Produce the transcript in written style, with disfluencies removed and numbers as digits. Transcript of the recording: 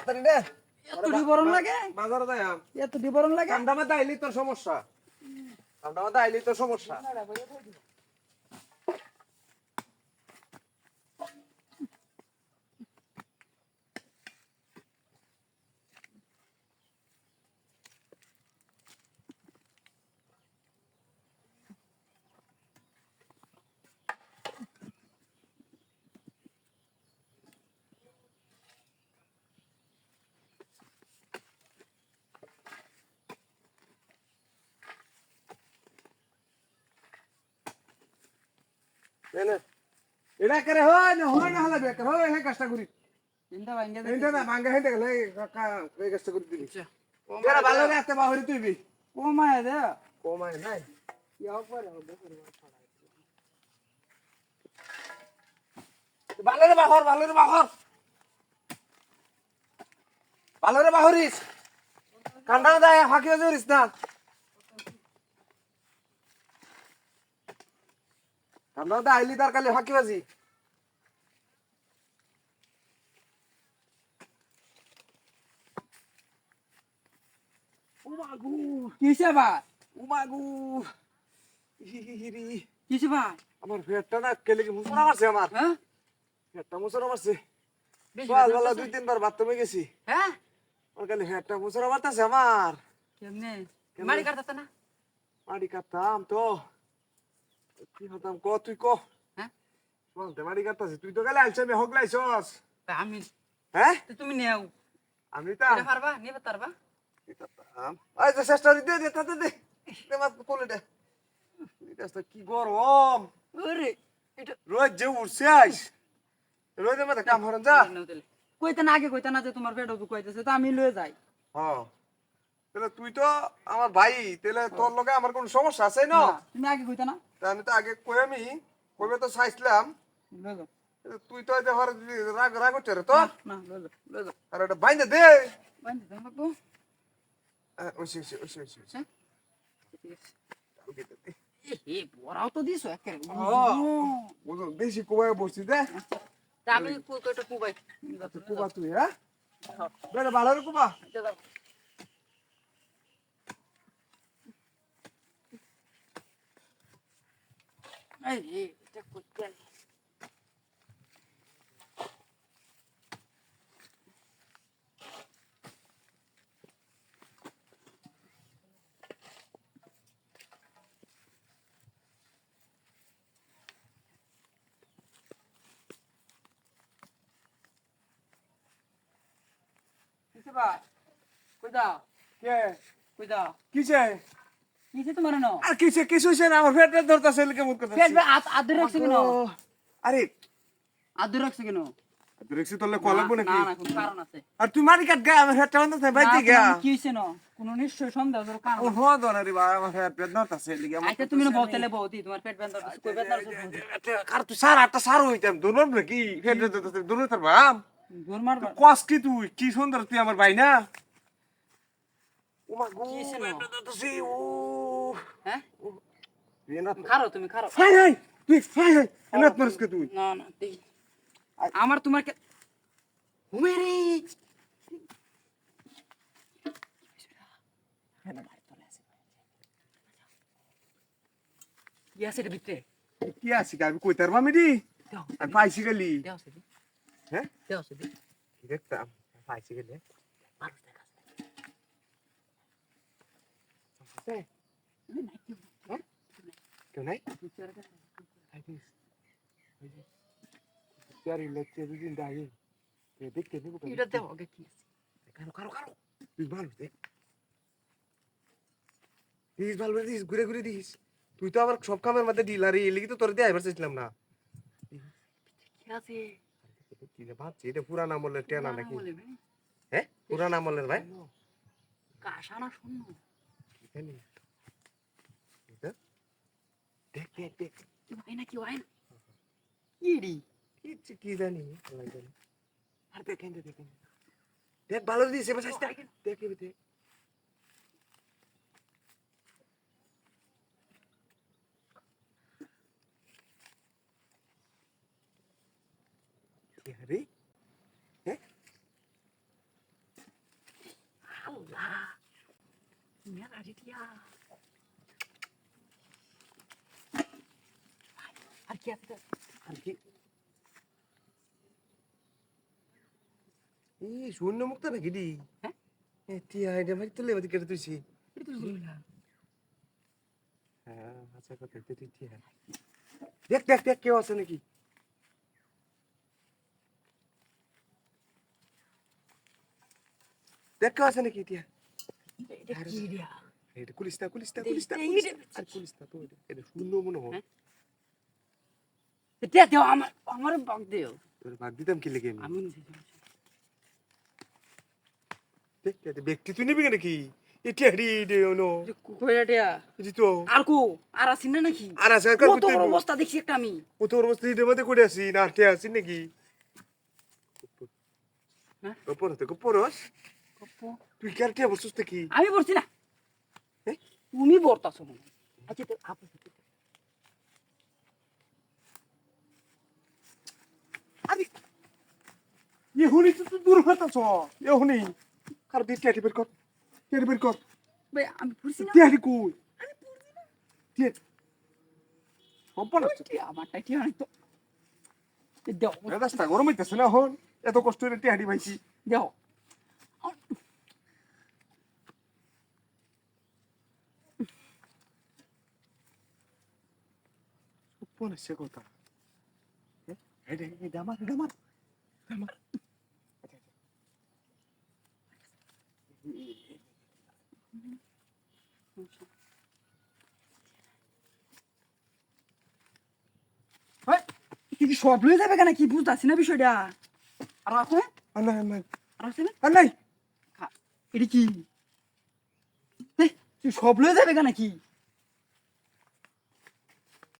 তাড়াতাড়ি নে এতটি বরণ লাগে বাজারে যাই এতটি বরণ লাগে ঠান্ডা মাথা আইলি তোর সমস্যা ঠান্ডা মাথা আইলি তোর সমস্যা এটা করে হয় না হলে বেকার হয় হে কাজটা করি চিন্তা ভাঙ্গে এইটা না ভাঙ্গা হেঁটে গেলে কাকা এই কাজটা করে দিবি যারা ভালো রে এত বাহরি তুইবি কমায় দে কমায় নাই ইয়াও করে হবে ভালো রে বাহরিস ঠান্ডা দেয় ফাঁকি জরিস না ঠান্ডা দেয় আইলি তার কালি ফাঁকি বাজি উমাগু কিসে ভাই উমাগু হিহিহিরি কিসে ভাই আমার পেটটা না কেলে কি মুসরা মারছে আমার হ্যাঁ পেটটা মুসরা মারছে বেশি সকালবেলা 2-3 বার বাথরুমে গেছি হ্যাঁ আমার কালি পেটটা মুসরা মারতেছে আমার কেমনে মারি কাটতা না মাড়ি কাটতাম তো কি হতাম ক তুই ক হ্যাঁ বলতে মাড়ি কাটতাছি তুই তো গেলে আলছে আমি হগলাইছস তা আমি হ্যাঁ তো তুমি নেও আমি তা এটা পারবা নিবে পারবা কি করতাম এই যে চেষ্টা দে দে তাতে দে দে মাত কোলে দে এটা কি গরম ওরে এটা রোজ যে উঠছে আইস রোজ মধ্যে কাম হরন যা কইতে না আগে কইতে না যে তোমার পেটও দুখাইতেছে তো আমি লয়ে যাই হ্যাঁ তাহলে তুই তো আমার ভাই তাহলে তোর লগে আমার কোনো সমস্যা আছে না না, তুমি আগে কইতে না তা আমি তো আগে কই আমি কইবে তো চাইছিলাম লয়ে যাও তুই তো এটা হর রাগ রাগ উঠছে রে তো না লয়ে যাও আর এটা বাইন্দে দে বান্ধি দাও লাগবো ওইসে হ্যাঁ এ বড়াও তো দিছো একেবারে বুঝো বেশি কুবায় বসছি দে তা আমি কইটা কুবাই কুবা তুই হ্যাঁ বেড়ে ভালো রে কুবা এই এটা কইতে কিসে ভাই কই দাও কে কই দাও কিছে কিসে তোমার ন আর কিছে কিছু হইছে না আমার পেট ধরতাছে এলিকে মুখ করতেছে পেট আদর রাখছে কেন আরে আদর রাখছে কেন দেখছি তোলে কলাবো না নাকি না কোনো কারণ আছে আর তুই মারি কাট গা আমার পেটটা ধরতাছে বাইতে গা কি হইছে ন কোনো নিশ্চয় সন্দেহ তোর কারণ ও হো দনা রে ভাই আমার পেট ধরতাছে এলিকে আইতে তুমি না বলতেলে বৌদি তোমার পেট বেন্দা কই বেন্দা আর তুই সার আটটা সার হইতাম দুনো নাকি পেট ধরতাছে দুনো তোর বাম দূর মারবা কস কি তুই কি সুন্দর তুই আমার ভাই না ও মা গো কিছে ন? ধরতাছে ও হ্যাঁ এনা খারো তুমি খারো হাই হাই তুই হাই হাই এনা মারছকে তুই না না দেখি আমার তোমার কে হুমেরি কি আছে রে ভিতরে কি আছে আমি কইতার মামি দি দাও আমি পাইছি গেলি দাও সেদি হ্যাঁ দাও সেদি কি দেখতাম পাইছি গেলে মানুষ দেখা হ্যাঁ কেউ নাই চারি লেকচার দুদিন দাঁড়িয়ে দেখতে দেবো এটা দাও আগে কি আছে কারো কারো কারো তুই ভালো দেখ দিস ভালো দিস ঘুরে ঘুরে দিস তুই তো আবার সব কামের মধ্যে ডিলারি এলি তো তোর দিয়ে আইবার চাইছিলাম না কি আছে কি রে ভাবছি এটা পুরান আমলের টেনা নাকি বলে ভাই হ্যাঁ পুরান আমলের ভাই কাশানা শূন্য এখানে এটা দেখ দেখ দেখ কি হয় না কি হয় না কি রে কি জানি আর দেখেন দেখেন দেখ ভালো দিস এবার দেখ দেখ আরে হ্যাঁ আর কি আছে আর কি এই শূন্য মুক্ত নাকি দি হ্যাঁ? টিয়া এটা ভাই তুলে মধ্যে কেটে তুইছি এটা তো বলি না হ্যাঁ আচ্ছা কথা তুই টিয়া দেখ দেখ দেখ কেউ আছে নাকি দেখ কেউ আছে নাকি টিয়া এটা কি দিয়া এটা কুলিস্তা কুলিস্তা এই- কুলিস্তা এই- আর কুলিস্তা তো এটা শূন্য মনে হয় হ্যাঁ? এটা দেও আমার বাগ দেও তোর ভাগ দিতাম কি লেগে আমি আমি নিজে দেখ ব্যক্তি তুই নিবি নাকি এই টিয়ারি দে নো কইরা দিয়া জি তো আর কো আর আছিস না নাকি আর আছে কার কত বড় অবস্থা দেখছি একটা আমি ও তোর অবস্থা দিতে মধ্যে করে আসি না টিয়া আসি নাকি হ্যাঁ? গোপর হতে গোপরস তুই কার টিয়া বলছিস নাকি আমি বলছি না হ্যাঁ? তুমি বলতাছো মনে হয়। আচ্ছা তো আপু আরে এহুনি তো তুই দূর হতাছ এহুনি কার দিয়ে টিয়ারি বের কর টিয়ারি বের কর ভাই আমি বলছি না টিয়ারি কই টিয়া সম্পন্ন আমারটা কি অনেক তো দেও রাস্তা গরম হইতেছে না হন এত কষ্ট করে টিয়ারি ভাইছি দেও সম্পন্ন সে কথা এটা এটা আমার এটা আমার আমার কি সব লয়ে যাবে কেন কি বুঝতাছি না বিষয়টা আর আছে আল্লাহ আল্লাহ আর আছে না আল্লাহ এটা কি তুই সব লয়ে যাবে কেন কি